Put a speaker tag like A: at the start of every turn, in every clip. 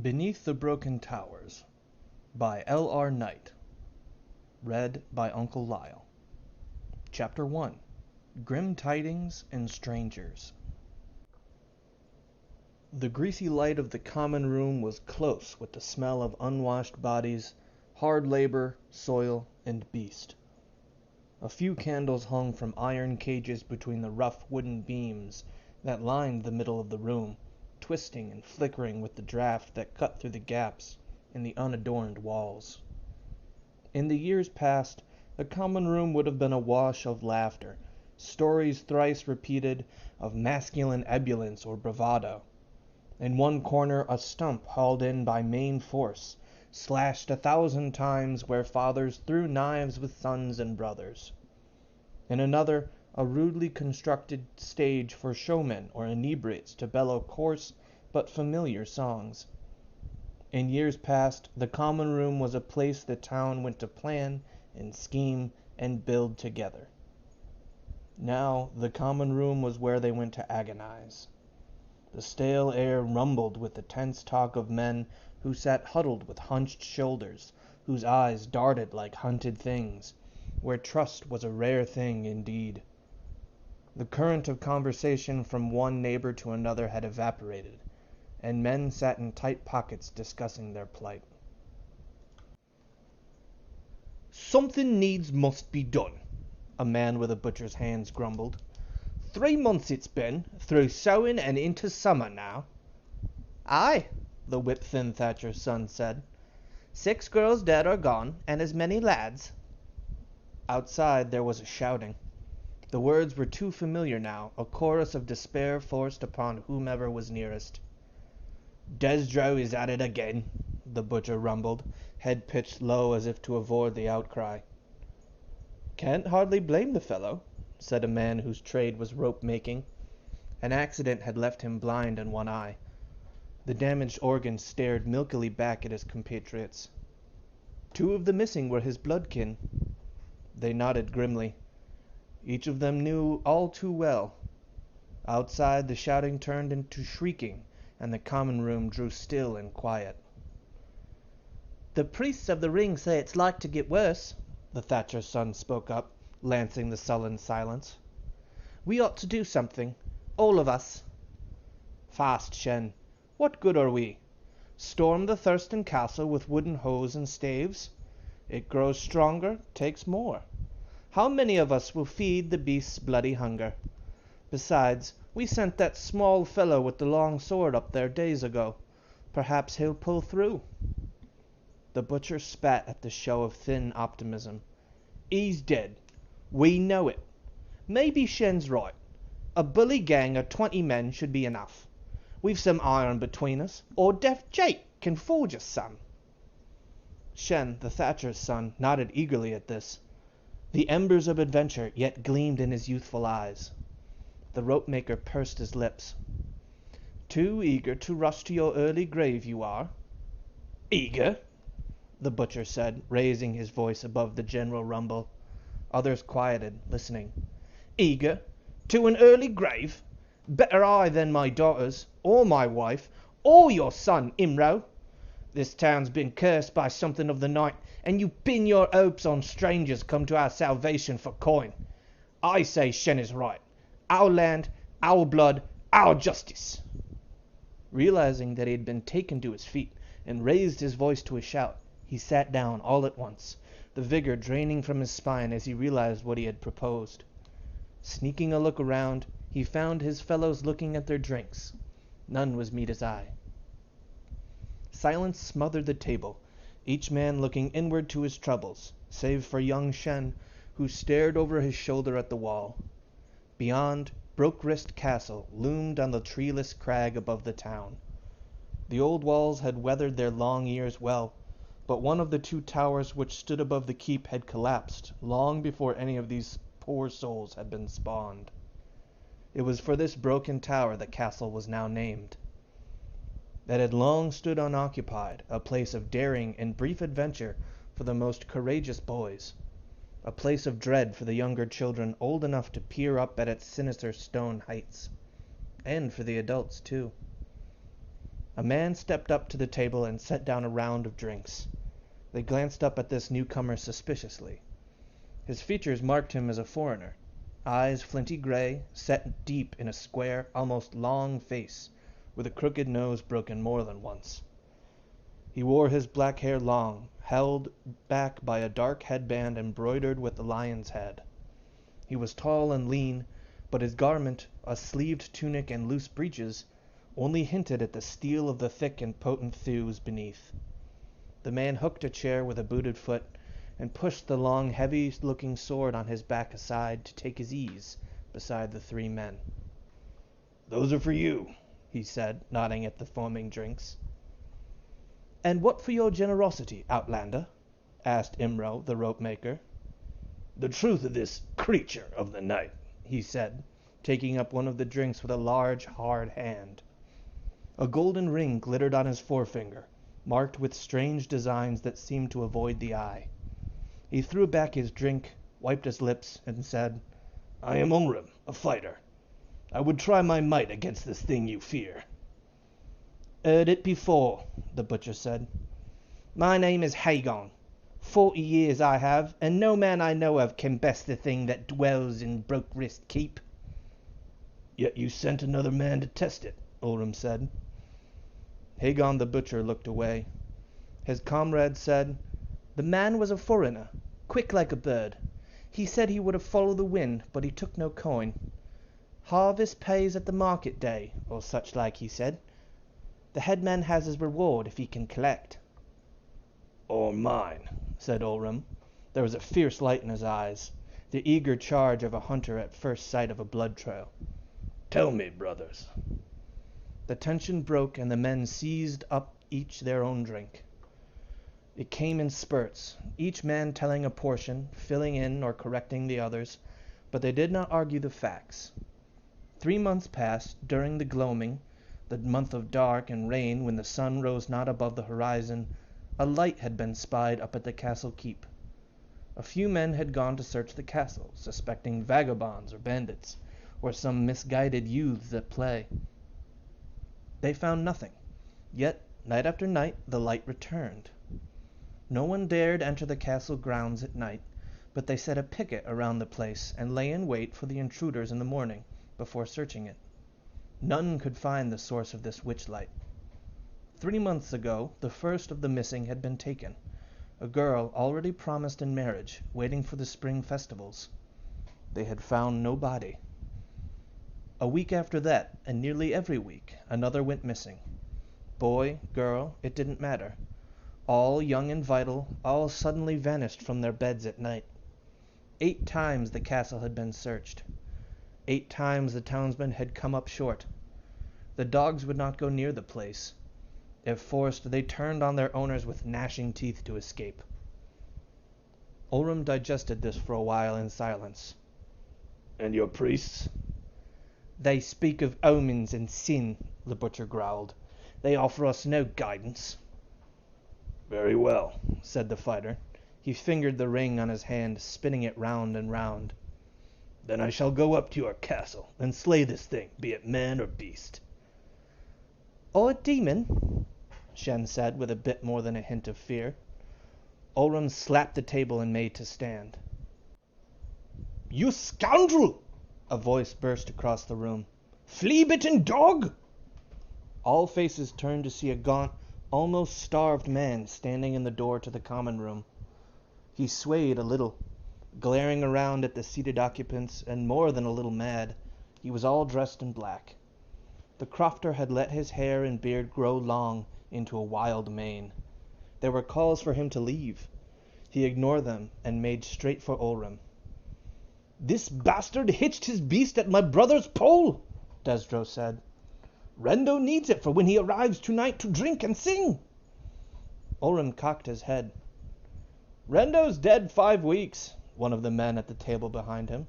A: Beneath the Broken Towers by L.R. Knight. Read by Uncle Lyle. Chapter 1. Grim Tidings and Strangers. The greasy light of the common room was close with the smell of unwashed bodies, hard labor, soil, and beast. A few candles hung from iron cages between the rough wooden beams that lined the middle of the room, twisting and flickering with the draught that cut through the gaps in the unadorned walls. In the years past, the common room would have been awash of laughter, stories thrice repeated of masculine ebullience or bravado. In one corner a stump hauled in by main force, slashed 1,000 times where fathers threw knives with sons and brothers. In another, a rudely constructed stage for showmen or inebriates to bellow coarse but familiar songs. In years past, the common room was a place the town went to plan and scheme and build together. Now, the common room was where they went to agonize. The stale air rumbled with the tense talk of men who sat huddled with hunched shoulders, whose eyes darted like hunted things, where trust was a rare thing indeed. The current of conversation from one neighbor to another had evaporated, and men sat in tight pockets discussing their plight.
B: "Something needs must be done," a man with a butcher's hands grumbled. 3 months it's been, through sowing and into summer now.
A: "Aye," the whip-thin thatcher's son said.
B: 6 girls dead or gone, and as many lads.
A: Outside there was a shouting. The words were too familiar now, a chorus of despair forced upon whomever was nearest.
B: "Desdro is at it again,"
A: the butcher rumbled, head pitched low as if to avoid the outcry.
B: "Can't hardly blame the fellow,"
A: said a man whose trade was rope-making. An accident had left him blind in one eye. The damaged organ stared milkily back at his compatriots. 2 of the missing were his bloodkin. They nodded grimly. Each of them knew all too well. Outside, the shouting turned into shrieking, and the common room drew still and quiet.
B: "The priests of the ring say it's like to get worse,"
A: the thatcher's son spoke up, lancing the sullen silence.
B: "We ought to do something, all of us."
A: "Fast, Shen. What good are we? Storm the Thurston Castle with wooden hose and staves? It grows stronger, takes more. How many of us will feed the beast's bloody hunger? Besides, we sent that small fellow with the long sword up there days ago. Perhaps he'll pull through." The butcher spat at the show of thin optimism.
B: "He's dead. We know it. Maybe Shen's right. A bully gang of 20 men should be enough. We've some iron between us, or Deaf Jake can forge us some."
A: Shen, the thatcher's son, nodded eagerly at this. The embers of adventure yet gleamed in his youthful eyes. The rope-maker pursed his lips. "Too eager to rush to your early grave, you are."
B: "Eager?"
A: the butcher said, raising his voice above the general rumble. Others quieted, listening.
B: "Eager? To an early grave? Better I than my daughters, or my wife, or your son, Imro. This town's been cursed by something of the night, and you pin your hopes on strangers come to our salvation for coin. I say Shen is right. Our land, our blood, our justice."
A: Realizing that he had been taken to his feet, and raised his voice to a shout, he sat down all at once, the vigor draining from his spine as he realized what he had proposed. Sneaking a look around, he found his fellows looking at their drinks. None was meet his eye. Silence smothered the table, each man looking inward to his troubles, save for young Shen, who stared over his shoulder at the wall. Beyond, Broke-Wrist Castle loomed on the treeless crag above the town. The old walls had weathered their long years well, but one of the 2 towers which stood above the keep had collapsed long before any of these poor souls had been spawned. It was for this broken tower the castle was now named. That had long stood unoccupied, a place of daring and brief adventure for the most courageous boys, a place of dread for the younger children old enough to peer up at its sinister stone heights, and for the adults too. A man stepped up to the table and set down a round of drinks. They glanced up at this newcomer suspiciously. His features marked him as a foreigner. Eyes flinty gray, set deep in a square, almost long face, with a crooked nose broken more than once. He wore his black hair long, held back by a dark headband embroidered with the lion's head. He was tall and lean, but his garment, a sleeved tunic and loose breeches, only hinted at the steel of the thick and potent thews beneath. The man hooked a chair with a booted foot and pushed the long, heavy-looking sword on his back aside to take his ease beside the three men. "Those are for you," he said, nodding at the foaming drinks. "And what for your generosity, Outlander?" asked Imro, the rope-maker. "The truth of this creature of the night," he said, taking up one of the drinks with a large, hard hand. A golden ring glittered on his forefinger, marked with strange designs that seemed to avoid the eye. He threw back his drink, wiped his lips, and said, "I am Ulrim, a fighter. I would try my might against this thing you fear." "Heard it before," the butcher said. "My name is Hagon. 40 years I have, and no man I know of can best the thing that dwells in Broke-Wrist Keep." "Yet you sent another man to test it," Ulrim said. Hagon the butcher looked away. His comrade said, "The man was a foreigner, quick like a bird. He said he would have followed the wind, but he took no coin. Harvest pays at the market day, or such like, he said. The headman has his reward if he can collect." "Or mine," said Ulrim. There was a fierce light in his eyes, the eager charge of a hunter at first sight of a blood trail. "Tell me, brothers." The tension broke, and the men seized up each their own drink. It came in spurts, each man telling a portion, filling in or correcting the others, but they did not argue the facts. 3 months passed, during the gloaming, the month of dark and rain when the sun rose not above the horizon. A light had been spied up at the castle keep. A few men had gone to search the castle, suspecting vagabonds or bandits, or some misguided youths at play. They found nothing, yet night after night the light returned. No one dared enter the castle grounds at night, but they set a picket around the place and lay in wait for the intruders in the morning, before searching it. None could find the source of this witch-light. 3 months ago the first of the missing had been taken, a girl already promised in marriage, waiting for the spring festivals. They had found no body. A week after that, and nearly every week, another went missing. Boy, girl, it didn't matter. All young and vital, all suddenly vanished from their beds at night. 8 times the castle had been searched. 8 times the townsmen had come up short. The dogs would not go near the place. If forced, they turned on their owners with gnashing teeth to escape. Ulrim digested this for a while in silence. "And your priests?" "They speak of omens and sin," the butcher growled. "They offer us no guidance." "Very well," said the fighter. He fingered the ring on his hand, spinning it round and round. "Then I shall go up to your castle and slay this thing, be it man or beast." "Or a demon?" Shen said, with a bit more than a hint of fear. Ulrim slapped the table and made to stand. "You scoundrel!" a voice burst across the room. "Flea-bitten dog!" All faces turned to see a gaunt, almost starved man standing in the door to the common room. He swayed a little, glaring around at the seated occupants, and more than a little mad. He was all dressed in black. The crofter had let his hair and beard grow long into a wild mane. There were calls for him to leave. He ignored them and made straight for Ulrim. "This bastard hitched his beast at my brother's pole," Desdro said. "Rendo needs it for when he arrives tonight to drink and sing." Ulrim cocked his head. "Rendo's dead 5 weeks," one of the men at the table behind him.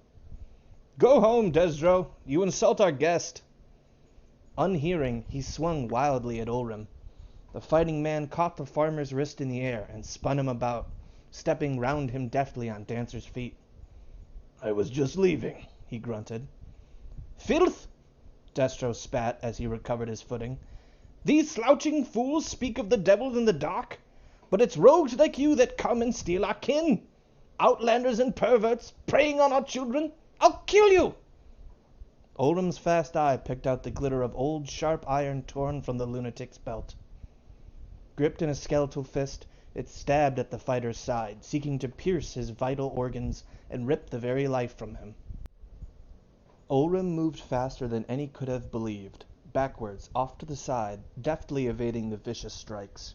A: "Go home, Desdro. You insult our guest." Unhearing, he swung wildly at Ulrim. The fighting man caught the farmer's wrist in the air and spun him about, stepping round him deftly on Dancer's feet. "I was just leaving," he grunted. "Filth!" Destro spat as he recovered his footing.
B: These slouching fools speak of the devil in the dark, but it's rogues like you that come and steal our kin. Outlanders and perverts, preying on our children. I'll kill you!"
A: Olrum's fast eye picked out the glitter of old sharp iron torn from the lunatic's belt. Gripped in a skeletal fist, it stabbed at the fighter's side, seeking to pierce his vital organs and rip the very life from him. Olrum moved faster than any could have believed, backwards, off to the side, deftly evading the vicious strikes.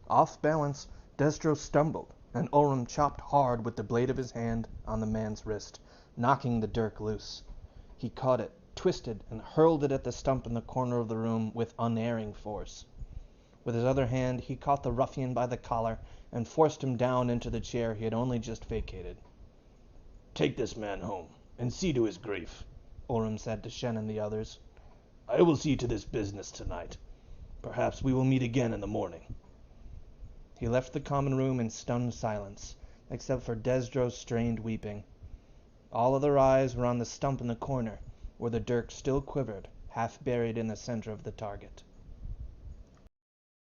A: Off balance, Destro stumbled, and Olrum chopped hard with the blade of his hand on the man's wrist, knocking the dirk loose. He caught it, twisted, and hurled it at the stump in the corner of the room with unerring force. With his other hand he caught the ruffian by the collar and forced him down into the chair he had only just vacated.
C: "Take this man home, and see to his grief,"
A: Olrum said to Shen and the others.
C: "I will see to this business tonight. Perhaps we will meet again in the morning."
A: He left the common room in stunned silence, except for Desdro's strained weeping. All other eyes were on the stump in the corner, where the dirk still quivered, half buried in the center of the target.